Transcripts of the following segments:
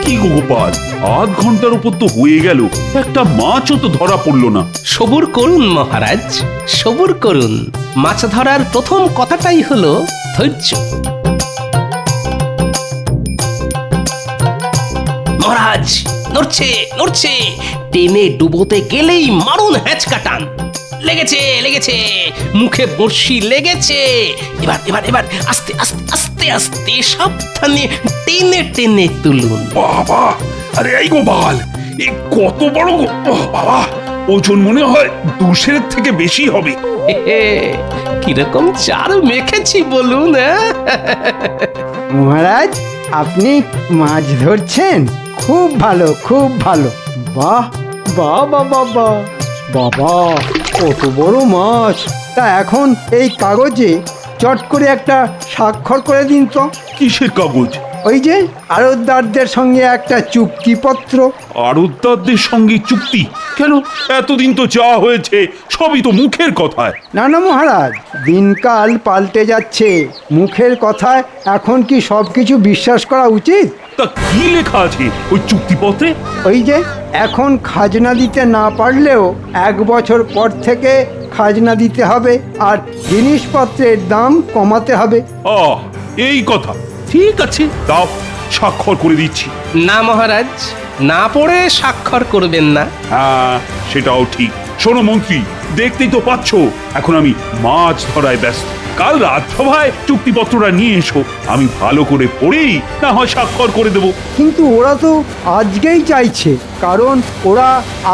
কি গো গোপাল, আধ ঘন্টার উপর তো হয়ে গেল, একটা মাছও তো ধরা পড়লো না। সবুর করুন মহারাজ, সবুর করুন। মাছ ধরার প্রথম কথাটাই হলো ধৈর্য। মহারাজ নড়ছে নড়ছে, টেনে ডুবোতে গেলেই মারুন হ্যাঁচকা টান। লেগেছে লেগেছে, মুখে বড়শি লেগেছে। এবার এবার এবার আস্তে আস্তে আস্তে আস্তে সাবধানে টেনে টেনে তুলুন। বাবা, আরে এই গোপাল, এ কত বড় বাবা, ওজন মনে হয় 200 থেকে বেশি হবে। কিরকম চার মেখেছি বলুন। মহারাজ, আপনি মাছ ধরছেন? খুব ভালো, খুব ভালো। বাহ বাহ বাবা বাহ বাবা, কত বড় মাছ! তা এখন এই কাগজে চট করে একটা স্বাক্ষর করে দিন তো। কিসের কাগজ? ওই যে আড়তদারদের সঙ্গে একটা চুক্তিপত্র। আড়তদারদের সঙ্গে চুক্তি? কেন, এতদিন তো যা হয়েছে সবই তো মুখের কথায়। না না মহারাজ, দিনকাল পাল্টে যাচ্ছে, মুখের কথায় এখন কি সব কিছু বিশ্বাস করা উচিত? তা কি লেখা আছে ওই চুক্তিপত্রে? ওই যে এখন খাজনা দিতে না পারলেও 1 বছর পর থেকে খাজনা দিতে হবে, আর জিনিসপত্রের দাম কমাতে হবে। এই কথা, ঠিক আছে, দাও, স্বাক্ষর করে দিচ্ছি। না মহারাজ, না পড়ে স্বাক্ষর করবেন না। হ্যাঁ, সেটাও ঠিক। শোনো মন্ত্রী, দেখতেই তো পাচ্ছ এখন আমি মাছ ধরায় ব্যস্ত। কাল রাজসভায় চুক্তিপত্রটা নিয়ে এসো, আমি ভালো করে পড়েই না হয় স্বাক্ষর করে দেবো। কিন্তু ওরা তো আজকেই চাইছে, কারণ ওরা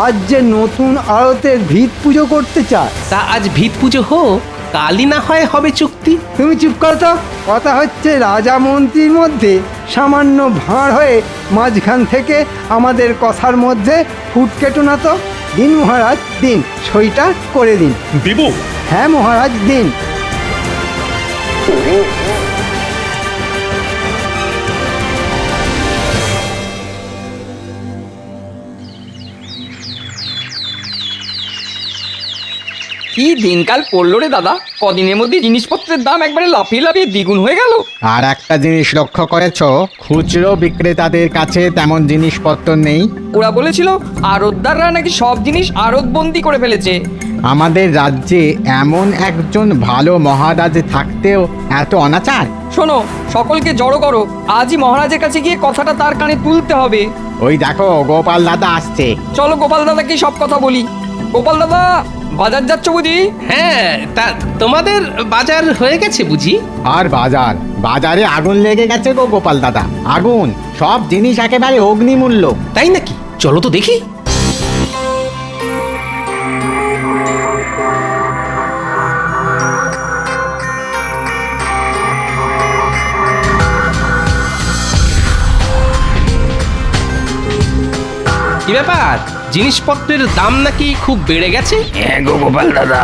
আজ যে নতুন আড়তের ভিত পুজো করতে চায়। তা আজ ভিত পুজো হোক, কালই না হয় হবে চুক্তি। তুমি চুপ করো তো। কথা হচ্ছে রাজা মন্ত্রীর মধ্যে সামান্য ভাঁড় হয়ে মাঝখান থেকে আমাদের কথার মধ্যে ফুট কেটো না তো। দিন মহারাজ, দিন, সইটা করে দিন। দেব? হ্যাঁ মহারাজ, দিন। কি দিনকাল পড়লো রে দাদা, কদিনের মধ্যে জিনিসপত্রের দাম একবারে লাফিয়ে লাফিয়ে দ্বিগুণ হয়ে গেল। আর একটা জিনিস লক্ষ্য করেছো, খুচরো বিক্রেতাদের কাছে তেমন জিনিসপত্র নেই। ওরা বলেছিল আড়তদাররা নাকি সব জিনিস আড়তবন্দি করে ফেলেছে। আমাদের রাজ্যে এমন একজন ভালো মহারাজ থাকতেও এত অনাচার। শোনো, সকলকে জড়ো করো, আজই মহারাজের কাছে গিয়ে কথাটা তার কানে তুলতে হবে। ওই দেখো, গোপাল দাদা আসছে। চলো গোপাল দাদাকে সব কথা বলি। গোপাল দাদা, বাজার যাচ্ছ বুঝি? হ্যাঁ, তা তোমাদের বাজার হয়ে গেছে বুঝি? আর বাজারে আগুন লেগে গেছে গো গোপাল দাদা, আগুন! সব জিনিস একেবারে অগ্নিমূল্য। তাই নাকি? চলো তো দেখি। কি ব্যাপার, জিনিসপত্রের দাম নাকি খুব বেড়ে গেছে? হ্যাঁ গো গোপাল দাদা,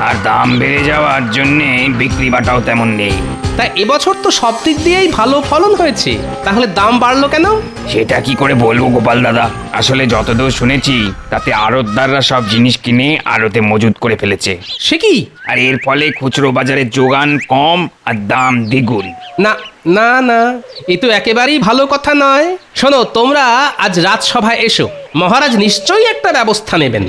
আর দাম বেড়ে যাওয়ার জন্যে বিক্রি বাটাও তেমন নেই। তা এবছর তো সব দিক দিয়েই ভালো ফলন হয়েছে, তাহলে দাম বাড়লো কেন? সেটা কি করে বলবো গোপাল দাদা, আসলে যতদূর শুনেছি তাতে আড়তদাররা সব জিনিস কিনে আড়তে মজুত করে ফেলেছে। সে কি? আর এর ফলে খুচরো বাজারে যোগান কম আর দাম দ্বিগুণ। না না না, এ তো একেবারেই ভালো কথা নয়। শোনো, তোমরা আজ রাজসভায় এসো, মহারাজ নিশ্চয়ই একটা ব্যবস্থা নেবেন।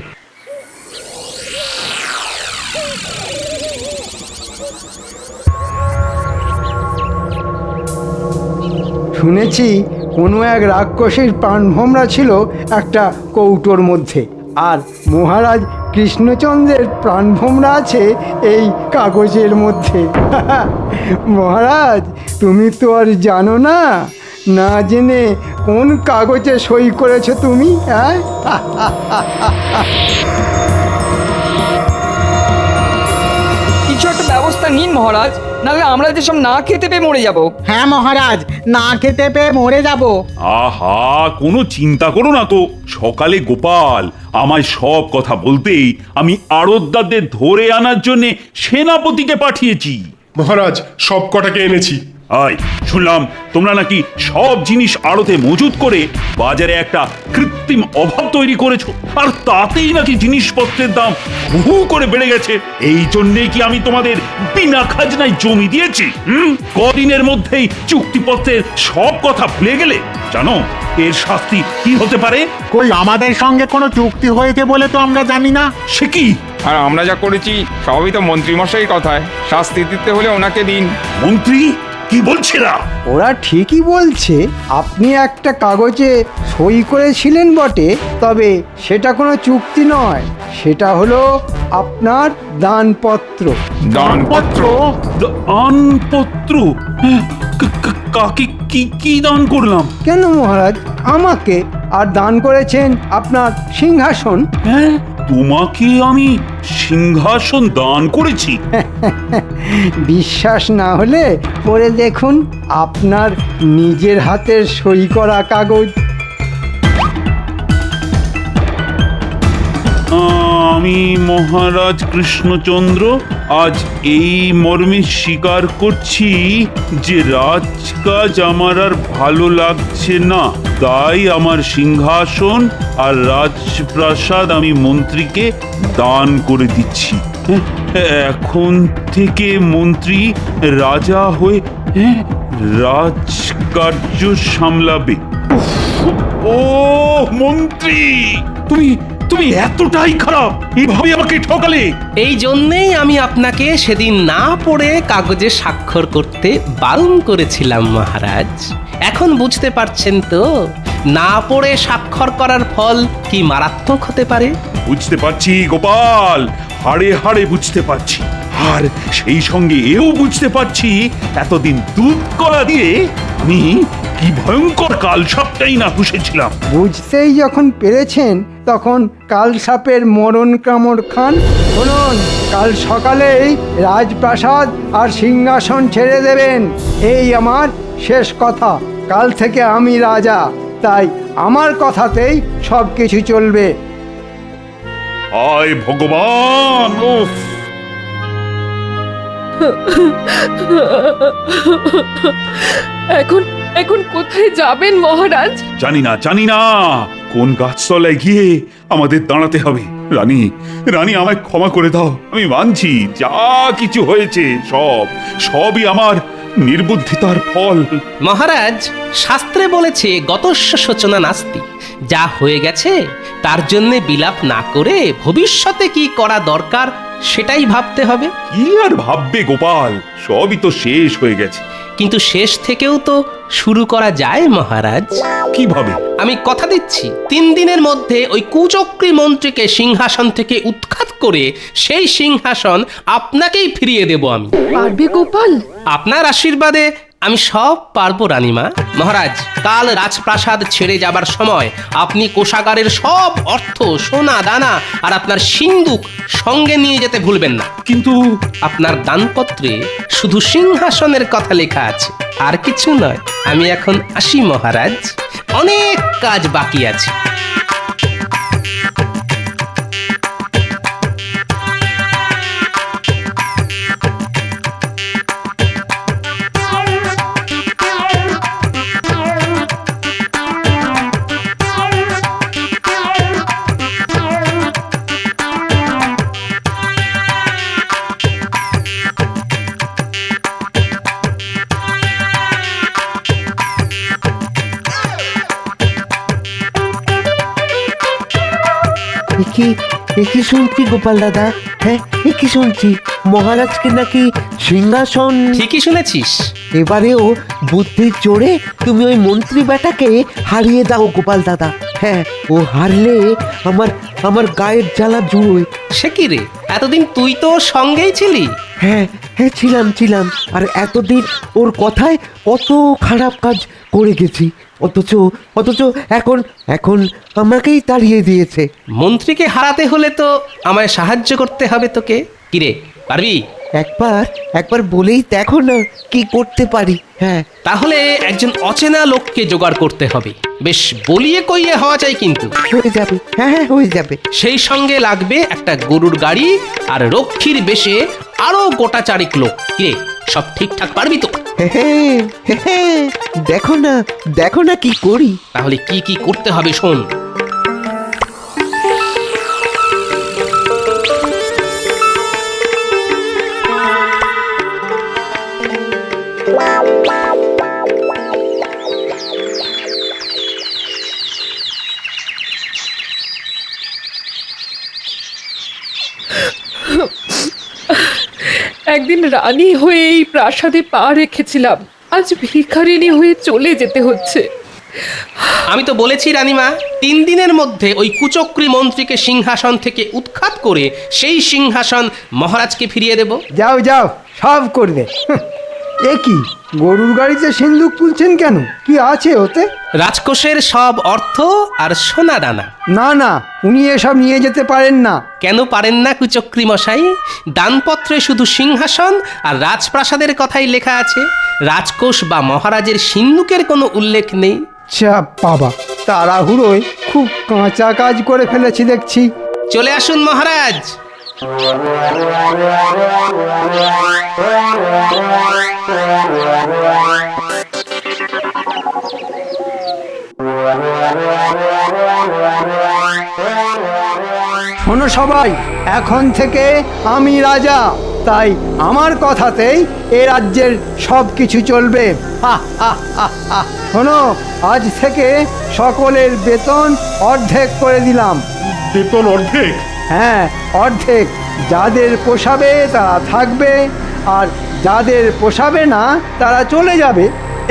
শুনেছি কোনো এক রাক্ষসীর প্রাণভোমরা ছিল একটা কৌটোর মধ্যে, আর মহারাজ কৃষ্ণচন্দ্রের প্রাণভোমরা আছে এই কাগজের মধ্যে। মহারাজ, তুমি তো আর জানো না, না জেনে কোন কাগজে সই করেছো তুমি? হ্যাঁ, কিছু একটা ব্যবস্থা নিন মহারাজ, নাহলে আমরা যেসব না খেতে পেয়ে মরে যাব। হ্যাঁ মহারাজ, না খেতে পেয়ে মরে যাব। আহা, কোনো চিন্তা করো না তো। সকালে গোপাল আমায় সব কথা বলতেই আমি আড়তদারদের ধরে আনার জন্য সেনাপতিকে পাঠিয়েছি। মহারাজ, সব কটাকে এনেছি। আয়, শুনলাম তোমরা নাকি সব জিনিস আড়তে মজুত করে বাজারে একটা কৃত্রিম অভাব তৈরি করেছো, আর তাতেই নাকি জিনিসপত্রের দাম হু করে বেড়ে গেছে। এই জন্যেই কি আমি তোমাদের বিনা খাজনায় জমি দিয়েছি? কদিনের মধ্যেই চুক্তিপত্রের সব কথা ভুলে গেলে? জানো এর শাস্তি কি হতে পারে? কই আমাদের সঙ্গে কোনো চুক্তি হয়েছে বলে তো আমরা জানি না। সে কি? আর আমরা যা করেছি সবই তো মন্ত্রীমশাই কথায়, শাস্তি দিতে হলে ওনাকে দিন। মন্ত্রী কি বলছে না? ওরা ঠিকই বলছে। আপনি একটা কাগজে সই করেছিলেন বটে, তবে সেটা কোনো চুক্তি নয়, সেটা হলো আপনার দানপত্র। দানপত্র? দানপত্র? কাকে কি কি দান করলাম? কেন মহারাজ, আমাকে। আর দান করেছেন আপনার সিংহাসন। হ্যাঁ, তোমাকে আমি সিংহাসন দান করেছি? বিশ্বাস না হলে পড়ে দেখুন আপনার নিজের হাতের সই করা কাগজ। আমি মহারাজ কৃষ্ণচন্দ্র আজ এই মর্মে স্বীকার করছি যে রাজকাজ আমার আর ভালো লাগছে না, তাই আমার সিংহাসন আর রাজপ্রাসাদ আমি মন্ত্রীকে দান করে দিচ্ছি। এখন থেকে মন্ত্রী রাজা হয়ে রাজকার্য সামলাবে। ও মন্ত্রী, তুমি তুমি এতটাই খারাপ, এভাবে আমাকে ঠকালে? এই জন্যেই আমি আপনাকে সেদিন না পড়ে কাগজে স্বাক্ষর করতে বারণ করেছিলাম মহারাজ। এখন বুঝতে পারছেন তো না পড়ে স্বাক্ষর করার ফল কি মারাত্মক হতে পারে? বুঝতে পারছি গোপাল, হাড়ে হাড়ে বুঝতে পারছি। আর সেই সঙ্গে এও বুঝতে পারছি এতদিন দুধ কলা দিয়ে আমি কি ভয়ঙ্কর কাল সবটাই না পুষেছিলাম। বুঝতেই যখন পেরেছেন তখন কাল সাপের মরণ কামড় খান। শুনুন, কাল সকালেই রাজপ্রাসাদ আর সিংহাসন ছেড়ে দেবেন, এই আমার শেষ কথা। কাল থেকে আমি রাজা, তাই আমার কথাতেই সব কিছু চলবে। হায় ভগবান! উফ! এখন এখন কোথায় যাবেন মহারাজ? জানি না কোন গাছতলায় গিয়ে আমাদের দাঁড়াতে হবে। রানী রানী আমায় ক্ষমা করে দাও, আমি মানছি যা কিছু হয়েছে সবই আমার নির্বুদ্ধিতার ফল। মহারাজ, শাস্ত্রে বলেছে গতস্য শোচনা নাস্তি। যা হয়ে গেছে তার জন্যে বিলাপ না করে ভবিষ্যতে কি করা দরকার সেটাই ভাবতে হবে। কি আর ভাববে গোপাল, সবই তো শেষ হয়ে গেছে। কিন্তু শেষ থেকেও তো শুরু করা যায় মহারাজ। কিভাবে? আমি কথা দিচ্ছি 3 দিনের মধ্যে ওই কুচক্রী মন্ত্রীকে সিংহাসন থেকে উৎখাত করে সেই সিংহাসন আপনাকেই ফিরিয়ে দেব আমি। পারবে গোপাল? আপনার আশীর্বাদে আমি সব পারবো রানীমা। মহারাজ, কাল রাজপ্রাসাদ ছেড়ে যাবার সময় আপনি কোষাগারের সব অর্থ, সোনা দানা আর আপনার সিন্দুক সঙ্গে নিয়ে যেতে ভুলবেন না। কিন্তু আপনার দানপত্রে শুধু সিংহাসনের কথা লেখা আছে, আর কিছু নয়। আমি এখন আসি মহারাজ, অনেক কাজ বাকি আছে। কি শুনছি গোপাল দাদা? হ্যাঁ, কি শুনছি মহারাজকে নাকি সিংহাসন। ঠিকই শুনেছিস। এবারেও বুদ্ধির জোরে তুমি ওই মন্ত্রী বেটাকে হারিয়ে দাও গোপাল দাদা। হ্যাঁ, ও হারলে আমার গায়ের জ্বালা জুড়োয়। সে কি রে, এতদিন তুই তো ওর সঙ্গেই ছিলি। হ্যাঁ, ছিলাম। আর এতদিন ওর কথায় কত খারাপ কাজ করে গেছি, অথচ এখন আমাকেই তাড়িয়ে দিয়েছে। মন্ত্রীকে হারাতে হলে তো আমায় সাহায্য করতে হবে তোকে। কিরে, পারবি? একবার বলেই দেখো না কি করতে পারি। হ্যাঁ, তাহলে একজন অচেনা লোককে জোগাড় করতে হবে, বেশ বলিয়ে কইয়ে হওয়া চাই কিন্তু। হয়ে যাবে। হ্যাঁ, হয়ে যাবে। সেই সঙ্গে লাগবে একটা গরুর গাড়ি আর রক্ষীর বেশে আরো গোটা চারিক লোক। কিরে, সব ঠিকঠাক পারবি তো? হে হে, হে হে, দেখো না কি করি। তাহলে কি কি করতে হবে শোন। একদিন রানী হয়ে এই প্রাসাদে পা রেখেছিলাম, আজ ভিখারিনী হয়ে চলে যেতে হচ্ছে। আমি তো বলেছি রানীমা, 3 দিনের মধ্যে ওই কুচক্রী মন্ত্রীকে সিংহাসন থেকে উৎখাত করে সেই সিংহাসন মহারাজকে ফিরিয়ে দেব। যাও যাও, সব করবে। এ কি, গরুর গাড়িতে সিন্দুক তুলছেন কেন? কি আছে ওতে? রাজকোষের সব অর্থ আর সোনা দানা। না না, উনি এসব নিয়ে যেতে পারেন না। কেন পারেন না কুচক্রী মশাই? দানপত্রে শুধু সিংহাসন আর রাজপ্রাসাদের কথাই লেখা আছে, রাজকোষ বা মহারাজের সিন্ধুকের কোনো উল্লেখ নেই। চা বাবা, তাড়াহুড়োয় খুব কাঁচা কাজ করে ফেলেছি দেখছি। চলে আসুন মহারাজ। শোনো সবাই, এখন থেকে আমি রাজা, তাই আমার কথাতেই এ রাজ্যের সব কিছু চলবে। হা, হা, হা, হা। শোনো, আজ থেকে সকলের বেতন অর্ধেক করে দিলাম। বেতন অর্ধেক? হ্যাঁ, অর্ধেক। যাদের পোষাবে তারা থাকবে, আর যাদের পোষাবে না তারা চলে যাবে।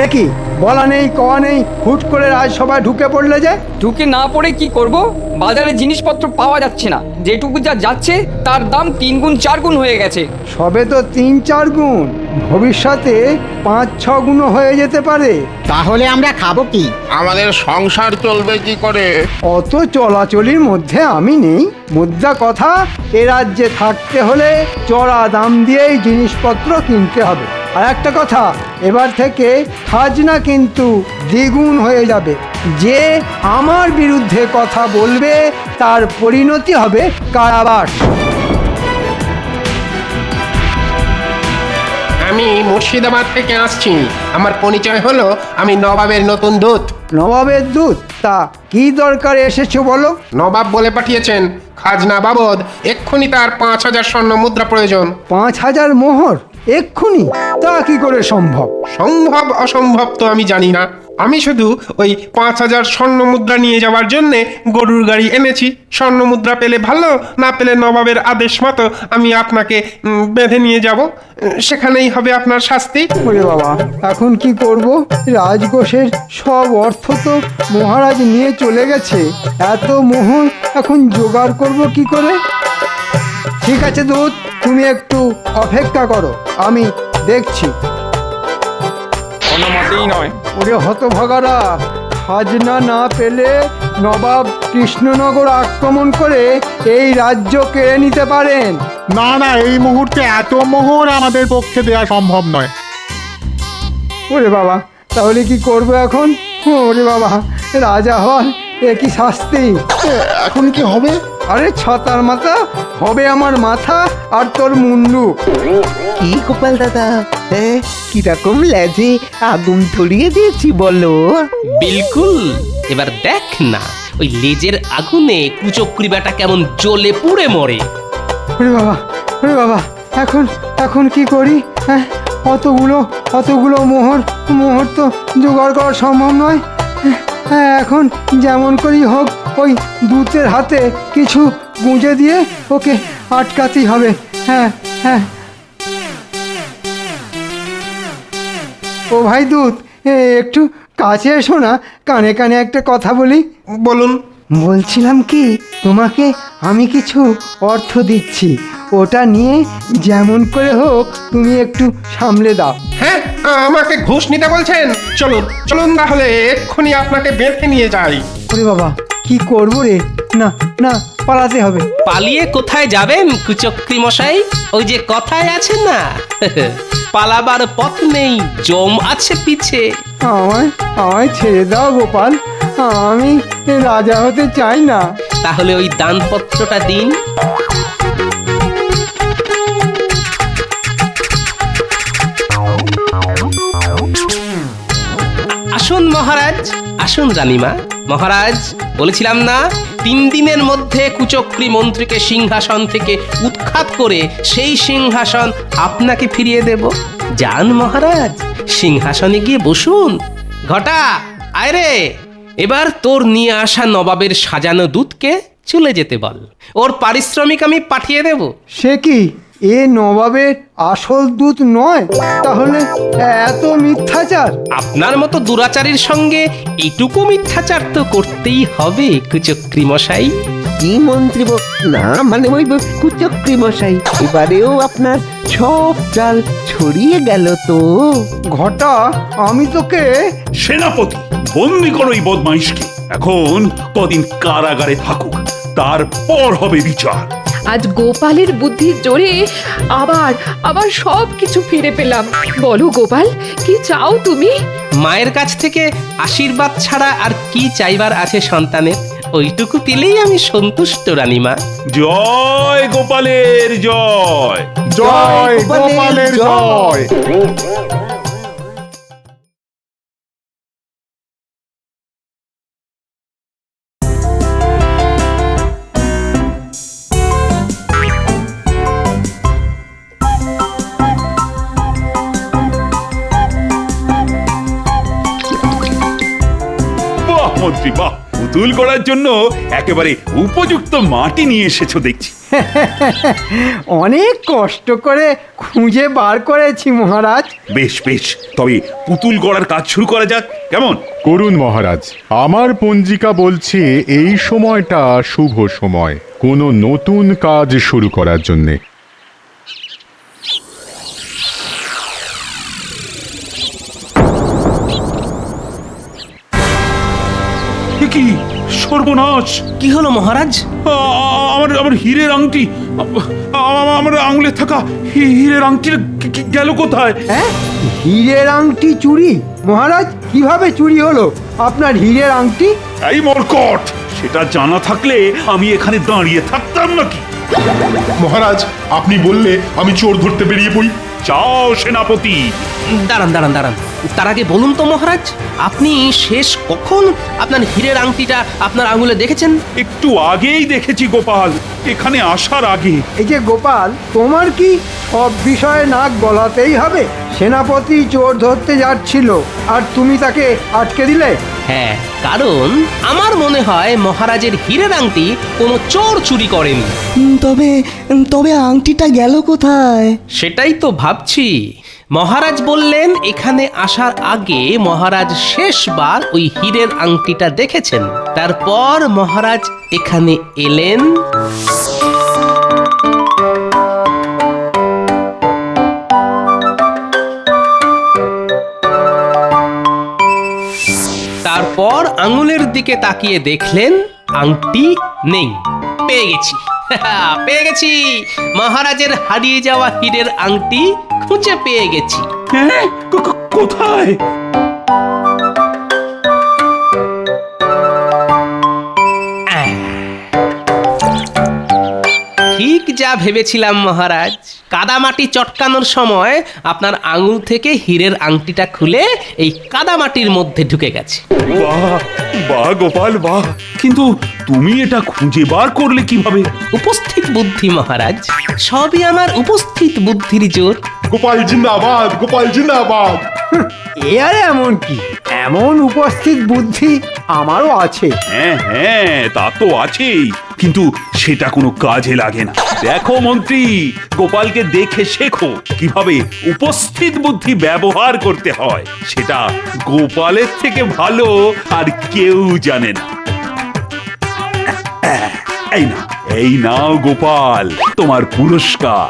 একই বলা নেই কওয়া নেই, হুট করে রাজসভায় ঢুকে পড়লে যে। ঢুকে না পড়ে কি করব? বাজারে জিনিসপত্র পাওয়া যাচ্ছে না, যেটুকু যা যাচ্ছে তার দাম 3 গুণ 4 গুণ হয়ে গেছে। সবে তো 3-4 গুণ, ভবিষ্যতে 5-6 গুণ হয়ে যেতে পারে। তাহলে আমরা খাবো কি? আমাদের সংসার চলবে কি করে? অত চলাচলির মধ্যে আমি নেই। মুদ্রা কথা, এ রাজ্যে থাকতে হলে চড়া দাম দিয়েই জিনিসপত্র কিনতে হবে। আর একটা কথা, এবার থেকে খাজনা কিন্তু দ্বিগুণ হয়ে যাবে। যে আমার বিরুদ্ধে কথা বলবে তার পরিণতি হবে কারাবাস। আমি মুর্শিদাবাদ থেকে আসছি। আমার পরিচয় হলো, আমি নবাবের নতুন দূত। নবাবের দূত? তা কি দরকারে এসেছো বলো? নবাব বলে পাঠিয়েছেন খাজনা বাবদ এক্ষুনি তার 5000 স্বর্ণ মুদ্রা প্রয়োজন। 5000 মোহর এক্ষুনি? তা কি করে সম্ভব? সম্ভব অসম্ভব তো আমি জানি না, আমি শুধু ওই 5000 স্বর্ণ মুদ্রা নিয়ে যাওয়ার জন্যে গরুর গাড়ি এনেছি। স্বর্ণ মুদ্রা পেলে ভালো, না পেলে নবাবের আদেশ মতো আমি আপনাকে বেঁধে নিয়ে যাব, সেখানেই হবে আপনার শাস্তি। ওরে বাবা, এখন কি করব? রাজকোষের সব অর্থ তো মহারাজ নিয়ে চলে গেছে। এত মোহর এখন জোগাড় করব কি করে? ঠিক আছে দূত, তুমি একটু অপেক্ষা করো, আমি দেখছি। কোনো মতেই নয়। ওরে হতভাগারা, খাজনা না পেলে নবাব কৃষ্ণনগর আক্রমণ করে এই রাজ্য কেড়ে নিতে পারেন। না না, এই মুহূর্তে এত মোহর আমাদের পক্ষে দেওয়া সম্ভব নয়। ওরে বাবা, তাহলে কি করব এখন? ওরে বাবা, রাজা হওয়ার এ কি শাস্তি! এখন কি হবে? আরে ছতার মাথা, হবে আমার মাথা আর তোর মুন্ডু। কি গোপাল দাদা, হ্যাঁ কিরকম লেজে আগুন ধরিয়ে দিয়েছি বলো? বিলকুল। এবার দেখ না, ওই লেজের আগুনে কুচক্রী বেটা কেমন জ্বলে পুড়ে মরে। ওরে বাবা, ওরে বাবা, এখন এখন কি করি? হ্যাঁ, অতগুলো মোহর তো জোগাড় করা সম্ভব নয়। হ্যাঁ, এখন যেমন করি হোক ওই দূতের হাতে কিছু গুঁজে দিয়ে ওকে আটকাতেই হবে। হ্যাঁ হ্যাঁ। ও ভাই দূত, একটু কাছে এসো না, কানে কানে একটা কথা বলি। বলুন। বলছিলাম কি, তোমাকে আমি কিছু অর্থ দিচ্ছি, ওটা নিয়ে যেমন করে হোক তুমি একটু সামলে দাও। হ্যাঁ, আমাকে ঘুষ নিতে বলছেন? চলুন চলুন, তাহলে এক্ষুনি আপনাকে বেঁধে নিয়ে যাই। ওরে বাবা, কি করবো রে? না না, পালাতে হবে। পালিয়ে কোথায় যাবেন কুচক্রী মশাই? ওই যে কথায় আছে না, পালাবার পথ নেই, জম আছে পিছে। আমায় আমায় ছেড়ে দাও গোপাল, আমি রাজা হতে চাই না। তাহলে ওই দানপত্রটা দিন। আসুন রানীমা। মহারাজ, বলেছিলাম না 3 দিনের মধ্যে কুচক্রী মন্ত্রীকে সিংহাসন থেকে উৎখাত করে সেই সিংহাসন আপনাকে ফিরিয়ে দেব। যান মহারাজ, সিংহাসনে গিয়ে বসুন। ঘটা, আয় রে, এবার তোর নিয়ে আসা নবাবের সাজানো দুধকে চলে যেতে বল। ওর পারিশ্রমিক আমি পাঠিয়ে দেব। সে কি এ নবাবের আসল দূত নয়? তাহলে এত মিথ্যাচার? আপনার মতো দুরাচারীর সঙ্গে এইটুকু মিথ্যাচার তো করতেই হবে কুচক্রী মশাই। কি মন্ত্রী না মানে ওই কুচক্রী মশাই, এবারেও আপনার সব চাল ছড়িয়ে গেল তো। ঘটা, আমি তোকে সেনাপতি, বন্দি করো এই বদমাইশকে। এখন কদিন কারাগারে থাকুক, তারপর হবে বিচার। আজ গোপালের বুদ্ধির জোরে আবার সব কিছু ফিরে পেলাম। বলো গোপাল, কি চাও তুমি? মায়ের কাছ থেকে আশীর্বাদ ছাড়া আর কি চাইবার আছে সন্তানের? ওইটুকু পেলেই আমি সন্তুষ্ট রানীমা। জয় গোপালের জয়। জয় গোপালের জয়। বাহ মন্ত্রী বাহ, পুতুল করার জন্য একেবারে উপযুক্ত মাটি নিয়ে এসেছো দেখছি। অনেক কষ্ট করে খুঁজে বার করেছি মহারাজ। বেশ বেশ, তবে পুতুল গড়ার কাজ শুরু করা যাক, কেমন? করুন মহারাজ। আমার পঞ্জিকা বলছে এই সময়টা শুভ সময় কোনো নতুন কাজ শুরু করার জন্যে। এ কি সর্বনাশ! কি হলো মহারাজ? আমার হীরের আংটি, আমার আঙুলে থাকা হীরের আংটি গেল কোথায়? হ্যাঁ, হীরের আংটি চুরি? মহারাজ, কিভাবে চুরি হলো আপনার হীরের আংটি? এই মরকট, সেটা জানা থাকলে আমি এখানে দাঁড়িয়ে থাকতাম নাকি? মহারাজ, আপনি বললে আমি চোর ধরতে বেরিয়ে পড়ি। যাও সেনাপতি। দাঁড়ান দাঁড়ান দাঁড়ান, তার আগে বলুন তো মহারাজ, আপনি শেষ কখন আপনার হীরের আংটিটা আপনার আঙুলে দেখেছেন? একটু আগেই দেখেছি গোপাল, এখানে আসার আগে। এই যে গোপাল, তোমার কি সব বিষয়ে নাক গলাতেই হবে? সেনাপতি চোর ধরতে যাচ্ছিল আর তুমি তাকে আটকে দিলে? হ্যাঁ, কারণ আমার মনে হয় মহারাজের হীরের আংটি কোনো চোর চুরি করেনি। তবে আংটিটা গেল কোথায়? সেটাই তো ভাবছি। মহারাজ বললেন এখানে আসার আগে মহারাজ শেষবার ওই হীরের আংটিটা দেখেছেন, তারপর মহারাজ এখানে এলেন, তারপর আঙুলের দিকে তাকিয়ে দেখলেন আংটি নেই। পেয়ে গেছি, পেয়ে গেছি, মহারাজের হারিয়ে যাওয়া হীরের আংটি খুঁজে পেয়ে গেছি। হ্যাঁ, কোথায়? ঠিক যা ভেবেছিলাম মহারাজ, কাদামাটি চটকানোর সময় আপনার আঙুল থেকে হীরের আংটিটা খুলে এই কাদামাটির মধ্যে ঢুকে গেছে। বাহ বাহ গোপাল বাহ, কিন্তু তুমি এটা খুঁজে বার করলে কিভাবে? উপস্থিত বুদ্ধি মহারাজ, সবই আমার উপস্থিত বুদ্ধির জোর। গোপাল জিন্দাবাদ, গোপাল জিন্দাবাদ। এ আর এমন কি, এমন উপস্থিত বুদ্ধি আমারও আছে। হ্যাঁ হ্যাঁ, তা তো আছেই, কিন্তু সেটা কোনো কাজে লাগে না। দেখো মন্ত্রী, গোপালকে দেখে শেখো কিভাবে উপস্থিত বুদ্ধি ব্যবহার করতে হয়। সেটা গোপালের থেকে ভালো আর কেউ জানে না। এই নাও গোপাল, তোমার পুরস্কার।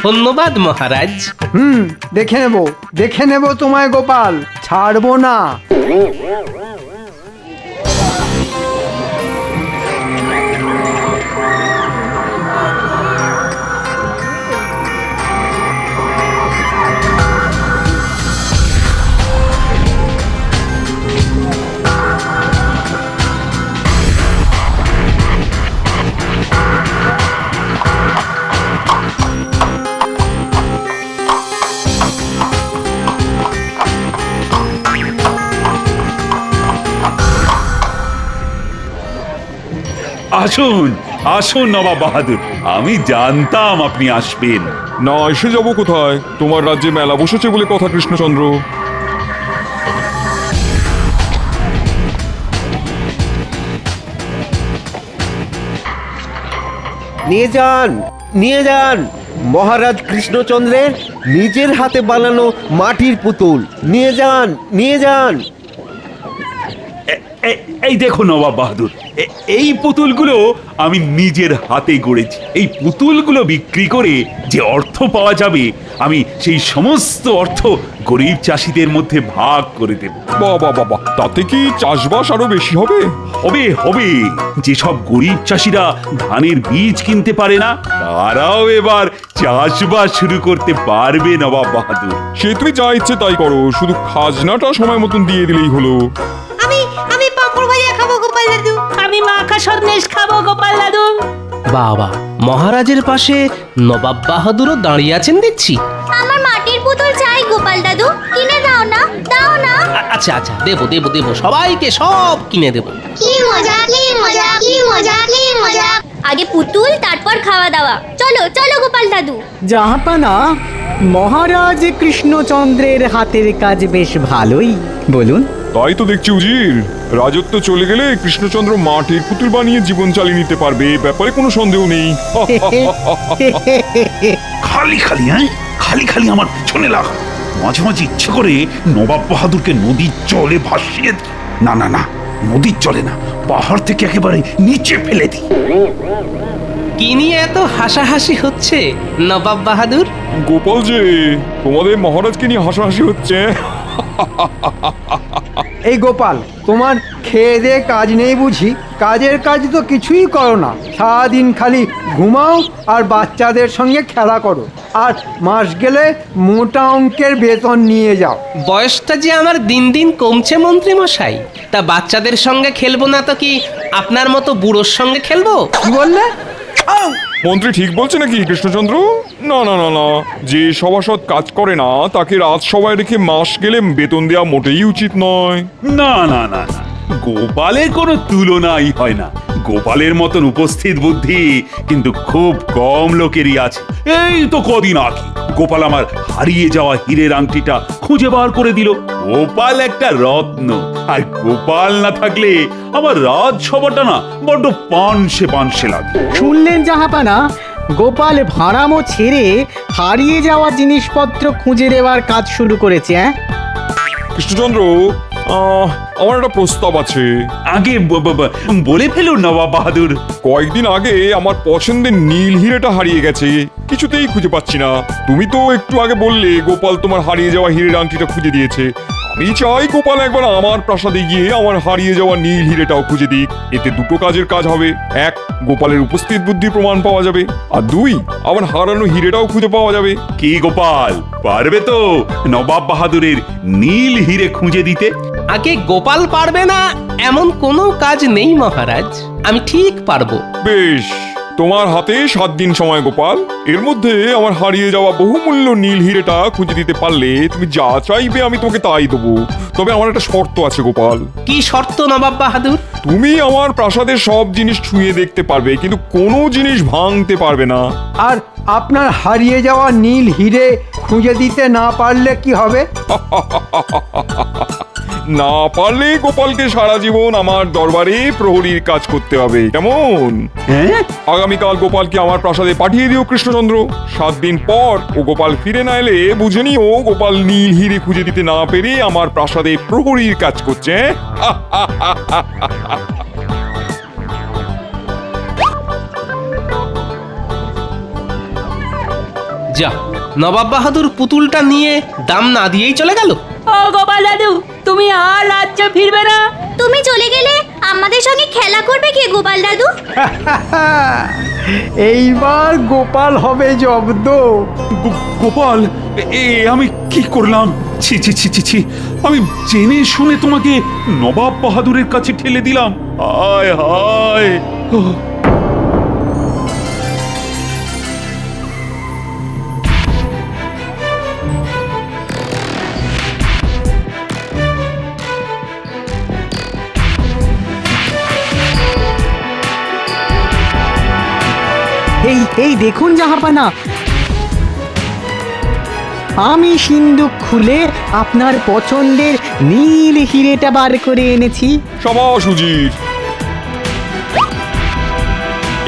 ধন্যবাদ মহারাজ। দেখে নেব তোমায় গোপাল, ছাড়বো না। আসুন আসুন নবাব বাহাদুর, আমি জানতাম আপনি আসবেন। না এসে যাব কোথায়? তোমার রাজ্যে মেলা বসেছে বলে কথা কৃষ্ণচন্দ্র। নিয়ে যান, নিয়ে যান মহারাজ কৃষ্ণচন্দ্রের নিজের হাতে বানানো মাটির পুতুল। নিয়ে যান, নিয়ে যান। এই দেখো নবাব বাহাদুর, এই পুতুলগুলো আমি নিজের হাতে গড়েছি। এই পুতুলগুলো বিক্রি করে যে অর্থ পাওয়া যাবে, আমি সেই সমস্ত অর্থ গরিব চাষিদের মধ্যে ভাগ করে দেব। বাবা বাবা, তাতে কি চাষবাস আরো বেশি হবে? হবে হবে, যেসব গরিব চাষিরা ধানের বীজ কিনতে পারে না, তারাও এবার চাষবাস শুরু করতে পারবে নবাব বাহাদুর। সে তুমি যা ইচ্ছে তাই করো, শুধু খাজনাটা সময় মতন দিয়ে দিলেই হলো। আমি পাঁপড় ভাজা খাবো গোপাল দাদু। আমি মাখা সন্দেশ খাবো গোপাল দাদু। বাবা, মহারাজের পাশে নবাব বাহাদুরও দাঁড়িয়ে আছেন দেখছি। আমার মাটির পুতুল চাই গোপাল দাদু, কিনে দাও না, দাও না। আচ্ছা আচ্ছা, দেবো দেবো দেবো, সবাইকে সব কিনে দেবো। কি মজা, কি মজা, কি মজা, কি মজা। আগে পুতুল, তারপর খাওয়া দাওয়া। চলো চলো গোপাল দাদু। জাহাপানা, মহারাজ কৃষ্ণচন্দ্রের হাতের কাজ বেশ ভালোই, বলুন। তাই তো দেখছি উজির, রাজত্ব চলে গেলে কৃষ্ণচন্দ্র মাটির পুতুল বানিয়ে জীবন চালিয়ে নিতে পারবে, ব্যাপারে কোনো সন্দেহ নেই। খালি খালি খালি খালি আমার পিছনে লাগা। মাঝে মাঝে ইচ্ছে করে নবাব বাহাদুরকে নদীর জলে ভাসিয়ে দিই। না না না, নদীর জলে না, পাহাড় থেকে একেবারে নিচে ফেলে দিই। কি নিয়ে এত হাসাহাসি হচ্ছে নবাব বাহাদুর? গোপাল যে, তোমাদের মহারাজকে নিয়ে হাসাহাসি হচ্ছে। এই গোপাল, তোমার খেয়ে দিয়ে কাজ নেই বুঝি? কাজের কাজ তো কিছুই করো না, সারাদিন খালি ঘুমাও আর বাচ্চাদের সঙ্গে খেলা করো, আর মাস গেলে মোটা অঙ্কের বেতন নিয়ে যাও। বয়সটা যে আমার দিন দিন কমছে মন্ত্রী মশাই, তা বাচ্চাদের সঙ্গে খেলবো না তো কি আপনার মতো বুড়োর সঙ্গে খেলবো? কি বললে? মন্ত্রী ঠিক বলছে নাকি কৃষ্ণচন্দ্র? না না না না, যে সভাসদ কাজ করে না তাকে রাজসভায় রেখে মাস গেলে বেতন দেওয়া মোটেই উচিত নয়। না না না না, গোপালের কোনো তুলনাই হয় না। গোপালের মতন উপস্থিত বুদ্ধি কিন্তু খুব কম লোকেরই আছে। এই তো কদিন আগে গোপাল আমার হারিয়ে যাওয়া হীরের আংটিটা খুঁজে বার করে দিল। গোপাল একটা রত্ন, আর গোপাল না থাকলে আমার রাজসভাটা না বড্ড পানসে পানসে লাগে। শুনলেন জাহাপানা, গোপাল ভাড়ামো ছেড়ে হারিয়ে যাওয়া জিনিসপত্র খুঁজে দেওয়ার কাজ শুরু করেছে। কৃষ্ণচন্দ্র, আমার একটা প্রস্তাব আছে। আগে বলে ফেলুন নবাব বাহাদুর। কয়েকদিন আগে আমার পছন্দের নীল হিরেটা হারিয়ে গেছে, কিছুতেই খুঁজে পাচ্ছি না। তুমি তো একটু আগে বললে গোপাল তোমার হারিয়ে যাওয়া হীরের আংটিটা খুঁজে দিয়েছে। আমি চাই গোপাল একবার আমার প্রাসাদে গিয়ে আমার হারিয়ে যাওয়া নীল হিরেটাও খুঁজে দিক। এতে দুটো কাজের কাজ হবে। এক, গোপালের উপস্থিত বুদ্ধি প্রমাণ পাওয়া যাবে, আর দুই, আমার হারানো হিরেটাও খুঁজে পাওয়া যাবে। কি গোপাল, পারবে তো নবাব বাহাদুরের নীল হিরে খুঁজে দিতে? আগে গোপাল পারবে না এমন কোনো কাজ নেই মহারাজ, আমি ঠিক পারবো। বেশ, তোমার হাতে 7 দিন সময় গোপাল। এর মধ্যে আমার হারিয়ে যাওয়া বহুমূল্য নীল হিরেটা খুঁজে দিতে পারলে তুমি যা চাইবে আমি তোমাকে তাই দেবো। তবে আমার একটা শর্ত আছে গোপাল। কি শর্ত নবাব বাহাদুর? তুমি আমার প্রাসাদের সব জিনিস ছুঁয়ে দেখতে পারবে, কিন্তু কোনো জিনিস ভাঙতে পারবে না। আর আপনার হারিয়ে যাওয়া নীল হিরে খুঁজে দিতে না পারলে কি হবে? না পারলে গোপালকে সারা জীবন আমার দরবারে প্রহরীর কাজ করতে হবে, কেমন? আগামীকাল গোপালকে আমার প্রাসাদে পাঠিয়ে দিও কৃষ্ণচন্দ্র। 7 দিন পর ও গোপাল ফিরে না এলে বুঝে নিও গোপাল নীল হিরে খুঁজে দিতে না পেরে আমার প্রাসাদে প্রহরীর কাজ করছে। যা, নবাব বাহাদুর পুতুলটা নিয়ে দাম না দিয়েই চলে গেল। ও গোপাল দাদু, তুমি আর রাজ্যে ফিরবে না? তুমি চলে গেলে আমাদের সঙ্গে খেলা করবে কে গোপাল দাদু? এইবার গোপাল হবে জব্দ। গোপাল, আমি কি করলাম? ছি ছি ছি ছি ছি, আমি জেনে শুনে তোমাকে নবাব বাহাদুরের কাছে ঠেলে দিলাম। হায় হায়। এই দেখুন জাহাপানা, আমি সিন্দুক খুলে আপনার পছন্দের নীল হিরেটা বার করে এনেছি। সাবাস উজির।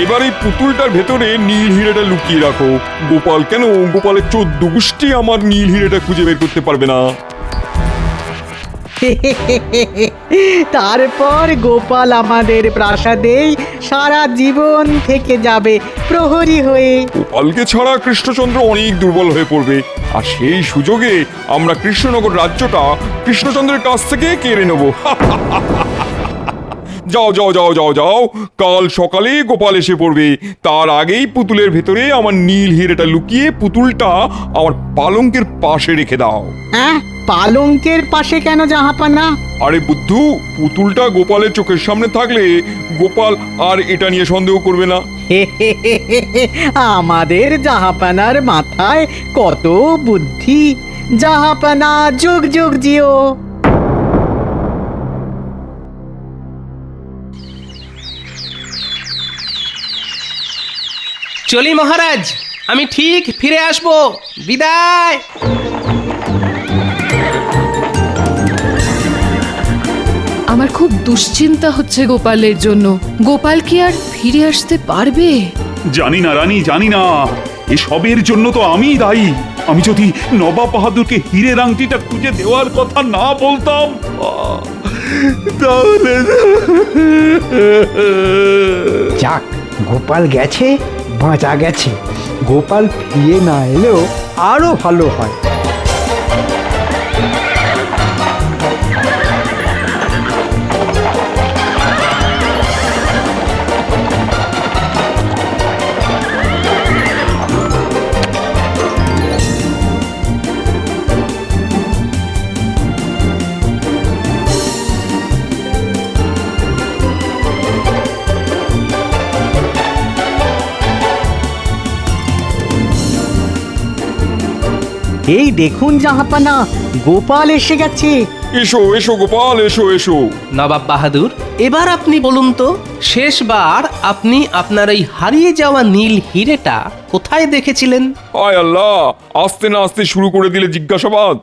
এবার এই পুতুলটার ভেতরে নীল হিরেটা লুকিয়ে রাখো। গোপাল কেন, গোপালের 14 গোষ্ঠী আমার নীল হিরেটা খুঁজে বের করতে পারবে না। তারপর গোপাল আমাদের প্রাসাদেই সারা জীবন থেকে যাবে প্রহরী হয়ে। গোপালকে ছাড়া কৃষ্ণচন্দ্র অনেক দুর্বল হয়ে পড়বে, আর সেই সুযোগে আমরা কৃষ্ণনগর রাজ্যটা কৃষ্ণচন্দ্রের কাছ থেকে কেড়ে নেব। যাও যাও যাও যাও যাও, কাল সকালে গোপাল এসে পড়বে। তার আগেই পুতুলের ভেতরে আমার নীল হিরেটা লুকিয়ে পুতুলটা আমার পালঙ্কের পাশে রেখে দাও। হ্যাঁ, পালঙ্কের পাশে কেন জাহাপানা? আরে বুদ্ধু, পুতুলটা গোপালের চোখের সামনে থাকলে গোপাল আর এটা নিয়ে সন্দেহ করবে না। আমাদের জাহাপানার মাথায় কত বুদ্ধি। জাহাপানা যুগ যুগ জিও। চলি মহারাজ, আমি ঠিক ফিরে আসব। বিদায়। আমার খুব দুশ্চিন্তা হচ্ছে গোপালের জন্য। গোপাল কি আর ফিরে আসতে পারবে? জানি না রানী, জানি না। এসবের জন্য তো আমিই দায়ী। আমি যদি নবাব বাহাদুরকে হীরের আংটিটা খুঁজে দেওয়ার কথা না বলতাম, তাহলে যাক, গোপাল গেছে, বাঁচা গেছে। গোপাল ফিরে না এলেও আরো ভালো হয়। এই দেখুন জাহাপানা, গোপাল এসে গেছে। এসো এসো গোপাল, এসো এসো। নবাব বাহাদুর, এবার আপনি বলুন তো, শেষবার আপনি আপনার এই হারিয়ে যাওয়া নীল হিরেটা কোথায় দেখেছিলেন? হায় আল্লাহ, আস্তে না আস্তে শুরু করে দিলে জিজ্ঞাসাবাদ।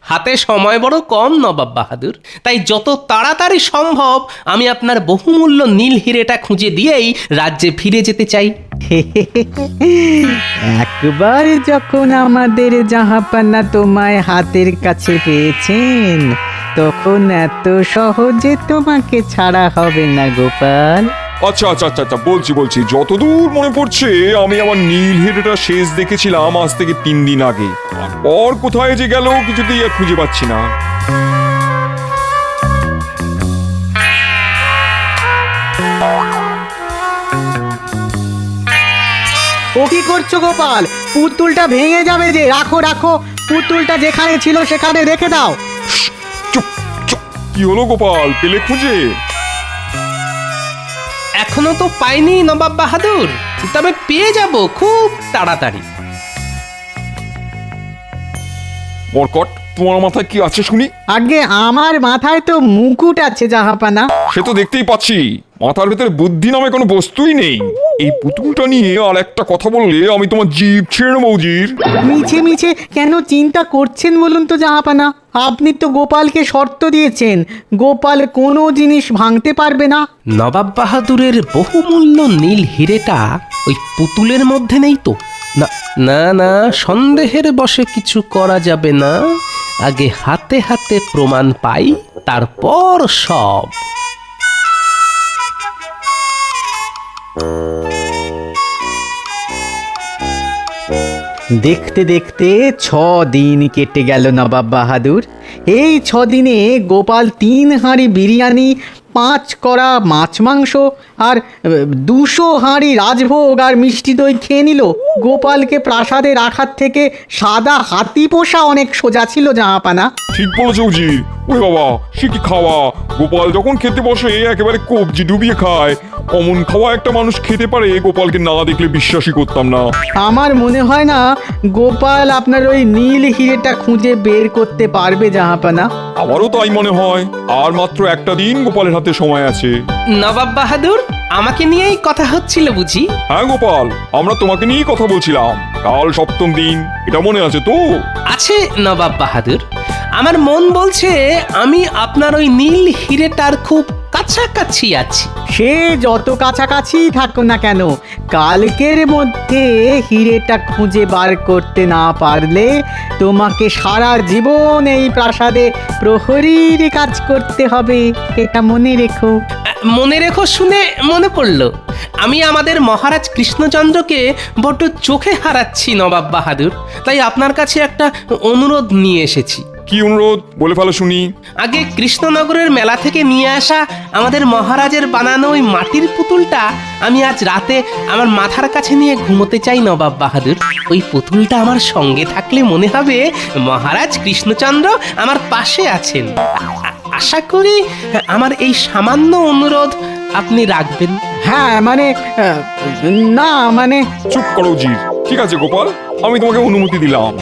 হাতে সময় বড় কম নবাব বাহাদুর, তাই যত তাড়াতাড়ি সম্ভব আমি আপনার বহুমূল্য নীল হিরেটা খুঁজে দিয়েই রাজ্যে ফিরে যেতে চাই। একবার যখন আমাদের জাহাপানা তোমায় হাতের কাছে পেয়েছেন, তখন এত সহজে তোমাকে ছাড়া হবে না গোপাল। আচ্ছা আচ্ছা আচ্ছা আচ্ছা, বলছি যতদূর মনে পড়ছে আমি আমার নীল হিরেটা শেষ দেখেছিলাম আজ থেকে 3 দিন আগে। আর কোথায় যে গেল কিছুতেই আর খুঁজে পাচ্ছি না। ও কি করছো গোপাল? পুতুলটা ভেঙে যাবে যে। রাখো রাখো, পুতুলটা যেখানে ছিল সেখানে রেখে দাও। চুপ চুপ, কি হলো গোপাল, পেলে খুঁজে? এখনো তো পাইনি নবাব বাহাদুর, তবে পেয়ে যাব খুব তাড়াতাড়ি। মরকট, তোমার মাথায় কি আছে শুনি? আগে আমার মাথায় তো মুকুট আছে জাহাপানা। সে তো দেখতেই পাচ্ছি, মাথার ভেতরে বুদ্ধি নামে কোনো বস্তুই নেই। এই পুতুলটা নিয়ে আর একটা কথা বললে আমি তোমার জিভ ছেড়ে নেবো উজির। মিছে মিছে কেন চিন্তা করছেন বলুন তো জাহাপানা? আপনি তো গোপালকে শর্ত দিয়েছেন, গোপাল কোনো জিনিস ভাঙতে পারবে না। নবাব বাহাদুরের বহুমূল্য নীল হিরেটা ওই পুতুলের মধ্যে নেই তো? না না না, সন্দেহের বশে কিছু করা যাবে না। আগে হাতে হাতে প্রমাণ পাই, তারপর সব। দেখতে দেখতে 6 দিন কেটে গেল নবাব বাহাদুর। এই 6 দিনে গোপাল 3 হাঁড়ি বিরিয়ানি, 5 কড়া মাছ মাংস আর 200 হাঁড়ি রাজভোগ আর মিষ্টি দই খেয়ে নিল। গোপালকে প্রাসাদে রাখার থেকে সাদা হাতি পোষা অনেক সোজা ছিল জাহাপানা। ঠিক বলেছো উজির। ওরে বাবা, সে কি খাওয়া! গোপাল যখন খেতে বসে একেবারে কবজি ডুবিয়ে খায়। অমন খাওয়া একটা মানুষ খেতে পারে, গোপালকে না দেখলে বিশ্বাসই করতাম না। আমার মনে হয় না গোপাল আপনার ওই নীল হিরেটা খুঁজে বের করতে পারবে জাহাপানা। আমারও তাই মনে হয়। আর মাত্র একটা দিন গোপালের হাতে সময় আছে। নবাব বাহাদুর, আমাকে নিয়েই কথা হচ্ছিল বুঝি? হ্যাঁ গোপাল, আমরা তোমাকে নিয়েই কথা বলছিলাম। কাল সপ্তম দিন, এটা মনে আছে তো? আছে নবাব বাহাদুর। আমার মন বলছে আমি আপনার ওই নীল হিরেটার খুব কাছাকাছি আছি। সে যত কাছাকাছি থাকো না কেন, কালকের মধ্যে হিরেটা খুঁজে বার করতে না পারলে তোমাকে সারা জীবন এই প্রাসাদে প্রহরীর কাজ করতে হবে, এটা মনে রেখো। মনে রেখো শুনে মনে পড়লো, আমি আমাদের মহারাজ কৃষ্ণচন্দ্রকে বড্ড চোখে হারাচ্ছি নবাব বাহাদুর। তাই আপনার কাছে একটা অনুরোধ নিয়ে এসেছি। কি অনুরোধ, বলে ফেলো শুনি। আগে কৃষ্ণনগরের মেলা থেকে নিয়ে আসা আমাদের মহারাজের বানানো ওই মাটির পুতুলটা আমি আজ রাতে আমার মাথার কাছে নিয়ে ঘুমোতে চাই নবাব বাহাদুর। ওই পুতুলটা আমার সঙ্গে থাকলে মনে হবে মহারাজ কৃষ্ণচন্দ্র আমার পাশে আছেন। আশা করি আমার এই সামান্য অনুরোধ আপনি রাখবেন। হ্যাঁ মানে না মানে চুপ করো জির। ঠিক আছে গোপাল, আমি তোমাকে অনুমতি দিলাম।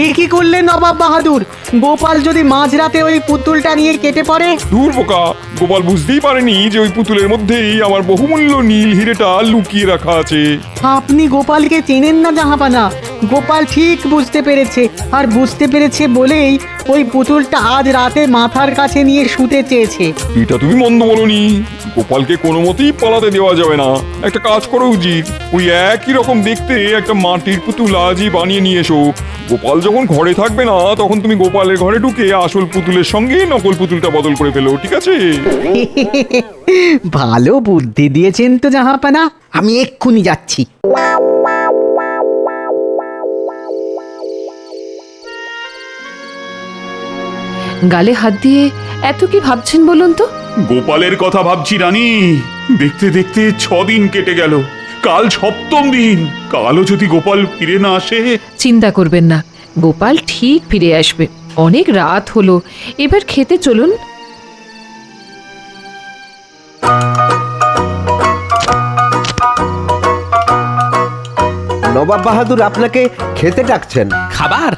এ কি করলে নবাব বাহাদুর? গোপাল যদি মাঝরাতে ওই পুতুলটা নিয়ে কেটে পড়ে? দূর বোকা, গোপাল বুঝতেই পারেনি যে ওই পুতুলের মধ্যেই আমার বহুমূল্য নীল হিরেটা লুকিয়ে রাখা আছে। আপনি গোপালকে চেনেন না জাহাপানা। গোপাল ঠিক বুঝতে পেরেছে, আর বুঝতে পেরেছে বলেই ওই পুতুলটা আজ রাতে মাথার কাছে নিয়ে শুতে চেয়েছে। এটা তুমি মন্দ বলনি। গোপালকে কোনো মতেই পালাতে দেওয়া যাবে না। একটা কাজ করো উচিত, ওই একই রকম দেখতে একটা মাটির পুতুল আজই বানিয়ে নিয়ে এসো। গোপাল যখন ঘরে থাকবে না, তখন তুমি গোপালের ঘরে ঢুকে আসল পুতুলের সঙ্গে নকল পুতুলটা বদল করে ফেলো, ঠিক আছে? ভালো বুদ্ধি দিয়েছেন তো জাহাপানা, আমি এক্ষুনি যাচ্ছি। গালে হাত দিয়ে এত কি ভাবছেন বলুন তো? গোপালের কথা ভাবছি রানী। দেখতে দেখতে 6 দিন কেটে গেল, কাল সপ্তম দিন। কালও যদি গোপাল ফিরে না আসে। চিন্তা করবেন না, গোপাল ঠিক ফিরে আসবে। অনেক রাত হলো, এবার খেতে চলুন। নবাব বাহাদুর আপনাকে খেতে ডাকছেন। খাবার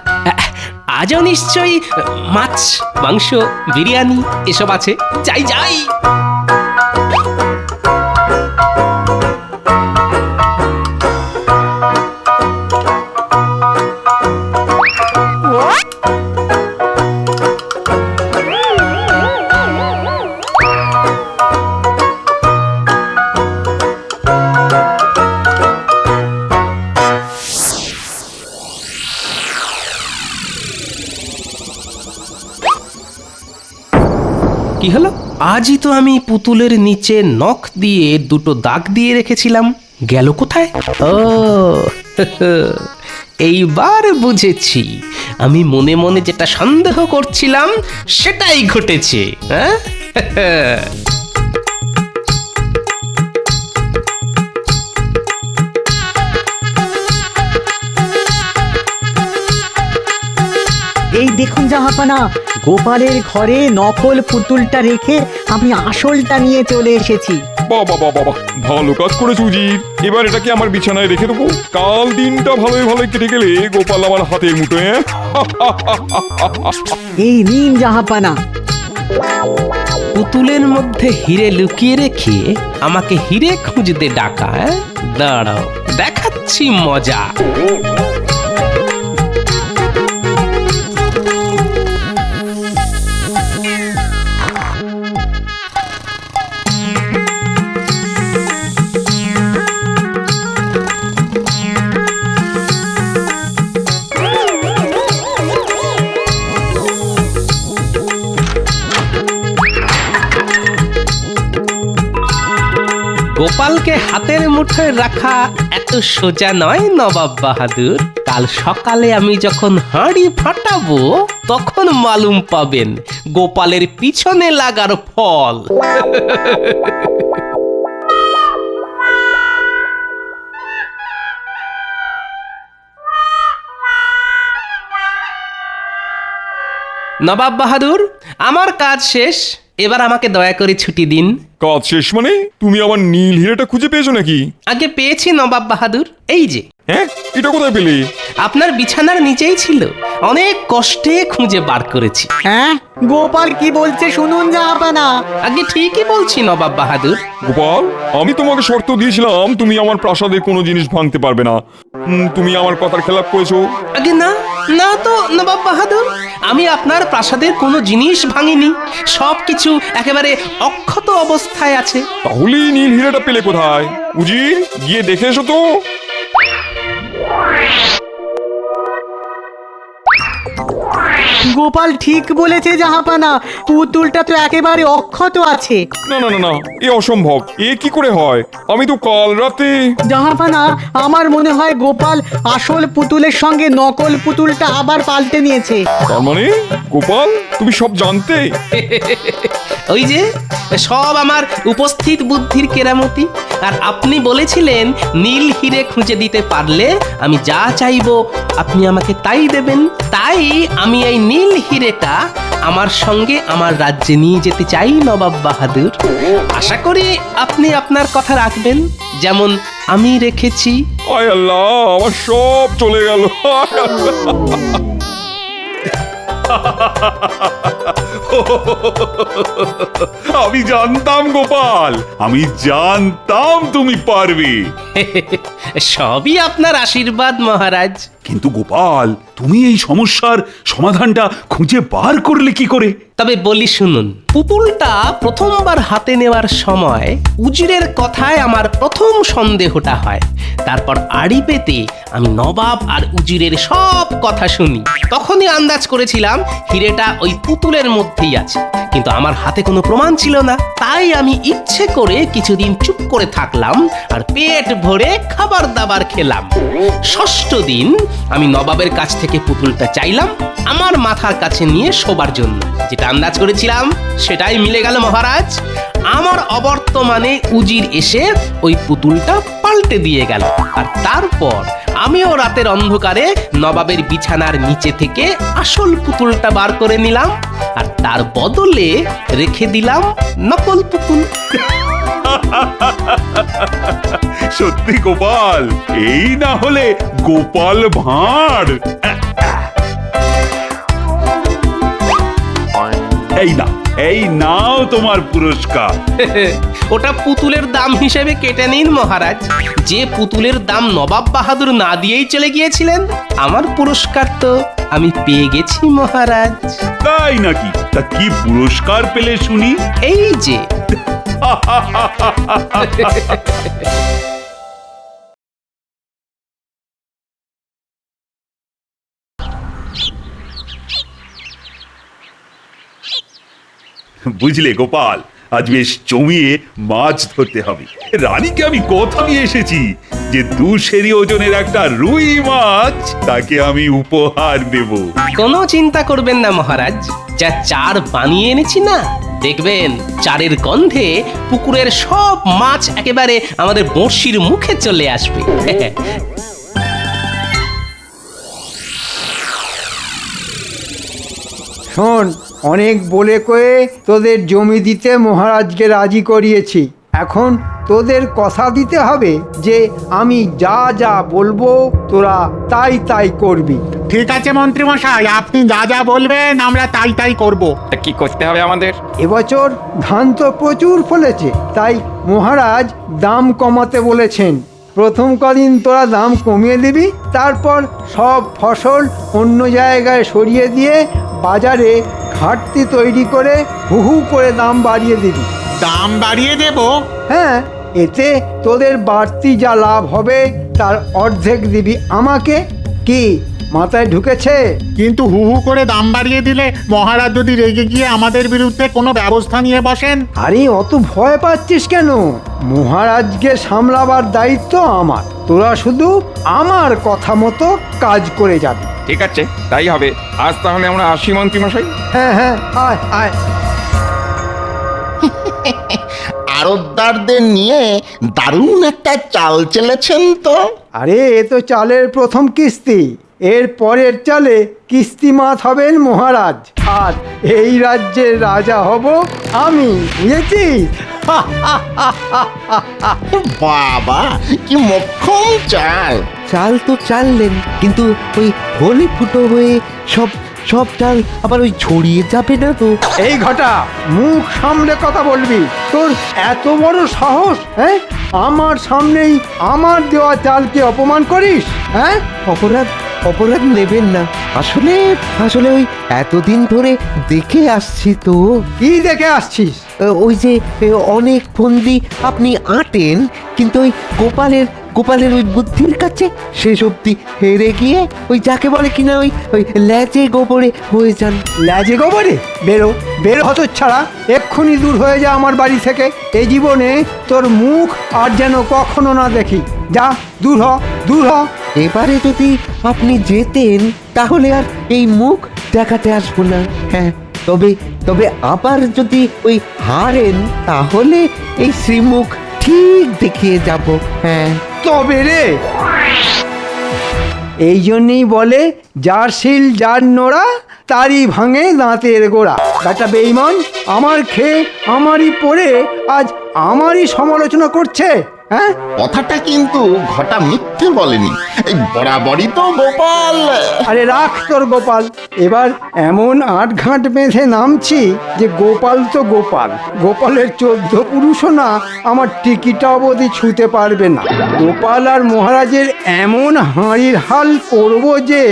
আজও নিশ্চয়ই মাছ, মাংস, বিরিয়ানি এসব আছে। যাই যাই। কি হলো? আজই তো আমি পুতুলের নিচে নখ দিয়ে দুটো দাগ দিয়ে রেখেছিলাম, গেল কোথায়? ও এইবার বুঝেছি, আমি মনে মনে যেটা সন্দেহ করছিলাম সেটাই ঘটেছে। হ্যাঁ এই দেখুন জাহাপানা, গোপালের ঘরে নকল পুতুলটা রেখে আমি আসলটা নিয়ে চলে এসেছি। বাবা বাবা বাবা, ভালো কাজ করেছো উজির। এবার এটাকে আমার বিছানায় রেখে দেবো। কাল দিনটা ভালোই ভালোই কেটে গেলে গোপাল আমার হাতের মুঠোয়। এই নিন জাহাপানা। পুতুলের মধ্যে হিরে লুকিয়ে রেখে আমাকে হিরে খুঁজতে ডাকা। দাঁড়াও, দেখাচ্ছি মজা। গোপালকে হাতের মুঠোয় রাখা এত সোজা নয় নবাব বাহাদুর। কাল সকালে আমি যখন হাঁড়ি ফাটাবো তখন মালুম পাবেন গোপালের পিছনে লাগার ফল। নবাব বাহাদুর, আমার কাজ শেষ। এবার আমাকে দয়া করে ছুটি দিন। কাজ শেষ মানে তুমি আমার নীল হিরেটা খুঁজে পেয়েছো নাকি? আগে পেয়েছি নবাব বাহাদুর, এই যে। হ্যাঁ, এটা কোথায় পেলে? আপনার বিছানার নিচেই ছিল, অনেক কষ্টে খুঁজে বার করেছি। হ্যাঁ, গোপাল কি বলছে শুনুন জাহাপানা। আগে ঠিকই বলছি নবাব বাহাদুর। গোপাল, আমি তোমাকে শর্ত দিয়েছিলাম তুমি আমার প্রাসাদের কোনো জিনিস ভাঙতে পারবে না। তুমি আমার কথার খেলাপ করেছো। আগে না, না তো নবাব বাহাদুর, আমি আপনার প্রাসাদের কোনো জিনিস ভাঙিনি, সবকিছু একেবারে অক্ষত অবস্থায় আছে। তাহলে নীল হিরেটা পেলে কোথায়? উজির, গিয়ে দেখে এসো তো। গোপাল ঠিক বলেছে জাহাপানা, পুতুলটা তো একেবারে অক্ষত আছে। না না না না, এ অসম্ভব, এ কি করে হয়? আমি তো কাল রাতে। জাহাপানা, আমার মনে হয় গোপাল আসল পুতুলের সঙ্গে নকল পুতুলটা আবার পাল্টে নিয়েছে। তার মানে গোপাল, তুমি সব জানতে? ওই যে সব আমার উপস্থিত বুদ্ধির কেরামতি। আর আপনি বলেছিলেন নীল হিরে খুঁজে দিতে পারলে আমি যা চাইবো আপনি আমাকে তাই দেবেন। তাই আমি এই নীল হিরেটা আমার সঙ্গে আমার রাজ্যে নিয়ে যেতে চাই নবাব বাহাদুর। আশা করি আপনি আপনার কথা রাখবেন, যেমন আমি রেখেছি। আয় আল্লাহ, আমার সব চলে গেল। আয় আল্লাহ। আমি জানতাম গোপাল, আমি জানতাম তুমি পারবে। সবই আপনার আশীর্বাদ মহারাজ। কিন্তু গোপাল, তুমি এই সমস্যার সমাধানটা খুঁজে বার করলে কি করে? তবে বলি শুনুন, পুতুলটা প্রথমবার হাতে নেওয়ার সময় উজিরের কথায় আমার প্রথম সন্দেহটা হয়। তারপর আড়ি পেতে আমি নবাব আর উজিরের সব কথা শুনি। তখনই আন্দাজ করেছিলাম হিরেটা ওই পুতুলের মধ্যেই আছে, কিন্তু আমার হাতে কোনো প্রমাণ ছিল না। তাই আমি ইচ্ছে করে কিছুদিন চুপ করে থাকলাম আর পেট ভরে খাবার দাবার খেলাম। ষষ্ঠ দিন আমি নবাবের কাছ থেকে পুতুলটা চাইলাম আমার মাথার কাছে নিয়ে শোবার জন্য। যেটা আন্দাজ করেছিলাম সেটাই মিলে গেল মহারাজ। আমার অবর্তমানে উজির এসে ওই পুতুলটা পাল্টে দিয়ে গেল। আর তারপর আমিও রাতের অন্ধকারে নবাবের বিছানার নিচে থেকে আসল পুতুলটা বার করে নিলাম, আর তার বদলে রেখে দিলাম নকল পুতুল। সত্যি গোপাল, এই না হলে গোপাল ভাঁড়। এই নাও তোমার পুরস্কার। ওটা পুতুলের দাম হিসেবে কেটে নিন মহারাজ। যে পুতুলের দাম নবাব বাহাদুর না দিয়েই চলে গিয়েছিলেন, আমার পুরস্কার তো আমি পেয়ে গেছি মহারাজ। তাই নাকি? তা কি পুরস্কার পেলে শুনি? এই যে। বুঝলে গোপাল, আজ বেশ জমিয়ে মাছ ধরতে হবে। রানীকে আমি কথা দিয়ে এসেছি যে 2 সেরি ওজনের একটা রুই মাছ তাকে আমি উপহার দেব। কোনো চিন্তা করবেন না মহারাজ, যা চার বানিয়ে এনেছি না, দেখবেন চারের গন্ধে পুকুরের সব মাছ একেবারে আমাদের বড়শির মুখে চলে আসবে। শোন, অনেক বলে কয়ে তোদের জমি দিতে মহারাজকে রাজি করিয়েছি। এখন তোদের কথা দিতে হবে যে আমি যা যা বলবো তোরা তাই তাই করবি। ঠিক আছে মন্ত্রী মশাই, আপনি যা যা বলবেন আমরা তাই তাই করব। তা কি করতে হবে আমাদের? এবছর ধান তো প্রচুর ফলেছে, তাই মহারাজ দাম কমাতে বলেছেন। প্রথম কদিন তোরা দাম কমিয়ে দিবি, তারপর সব ফসল অন্য জায়গায় সরিয়ে দিয়ে বাজারে ঘাটতি তৈরি করে হু করে দাম বাড়িয়ে দিবি। দাম বাড়িয়ে দেব? হ্যাঁ, এতে তোদের বাড়তি যা লাভ হবে তার অর্ধেক দিবি আমাকে। কি মাথায় ঢুকেছে? কিন্তু হু করে দাম বাড়িয়ে দিলে মহারাজ যদি রেগে গিয়ে আমাদের বিরুদ্ধে কোনো ব্যবস্থা নিয়ে বসেন? আরে অত ভয় পাচ্ছিস কেন? মহারাজকে সামলাবার দায়িত্ব আমার। তোরা শুধু আমার কথা মতো কাজ করে যাবি। ঠিক আছে, তাই হবে। আজ তাহলে আমরা আসি মন্ত্রী মশাই। হ্যাঁ হ্যাঁ, আয় আয়। আড়তদারদের নিয়ে দারুণ একটা চাল চেলেছেন তো। আরে এ তো চালের প্রথম কিস্তি। এর পরের চালে কিস্তিমাত হবেন মহারাজ, আর এই রাজ্যের রাজা হব আমি, বুঝেছিস? বাবা কি মক্ষম চাল! চাল তো চাললেন, কিন্তু ওই হোলি ফুটো হয়ে সব সব চাল আবার ওই ছড়িয়ে যাবে না তো? এই ঘটা, মুখ সামনে কথা বলবি। তোর এত বড় সাহস, হ্যাঁ? আমার সামনেই আমার দেওয়া চালকে অপমান করিস, হ্যাঁ? অপরাধ অপরাধ নেবেন না, আসলে আসলে ওই এতদিন ধরে দেখে আসছি তো। কি দেখে আসছিস? ওই যে অনেক ফন্দি আপনি আঁটেন, কিন্তু ওই গোপালের ওই বুদ্ধির কাছে শেষ অব্দি হেরে গিয়ে ওই যাকে বলে কিনা ওই ল্যাজে গোবরে হয়ে যান। ল্যাজে গোবরে? বেরো বেরো হতচ্ছাড়া, এক্ষুনি দূর হয়ে যা আমার বাড়ি থেকে। এই জীবনে তোর মুখ আর যেন কখনো না দেখি। যা, দূর হ, দূর হ। এবারে যদি আপনি যেতেন তাহলে আর এই মুখ দেখাতে আসবো না। হ্যাঁ, তবে আবার যদি ওই হারেন তাহলে এই শ্রীমুখ ঠিক দেখিয়ে যাব। হ্যাঁ, তবে রে, এই জন্যই বলে যার শিল যার নোড়া তারই ভাঙে দাঁতের গোড়া। বেটা বেঈমান, আমার খেয়ে আমারই পড়ে আজ আমারই সমালোচনা করছে, হ্যাঁ? কথাটা কিন্তু ঘটা মিথ্যে বলেনি, এই বরাবরই তো গোপাল। আরে রাখ তোর গোপাল, এবার এমন আটঘাট বেঁধে নামছি যে গোপাল তো গোপাল, গোপালের 14 পুরুষও না আমার টিকিটা অবধি ছুঁতে পারবে না। গোপাল আর মহারাজের এমন হাঁড়ির হাল করবো যে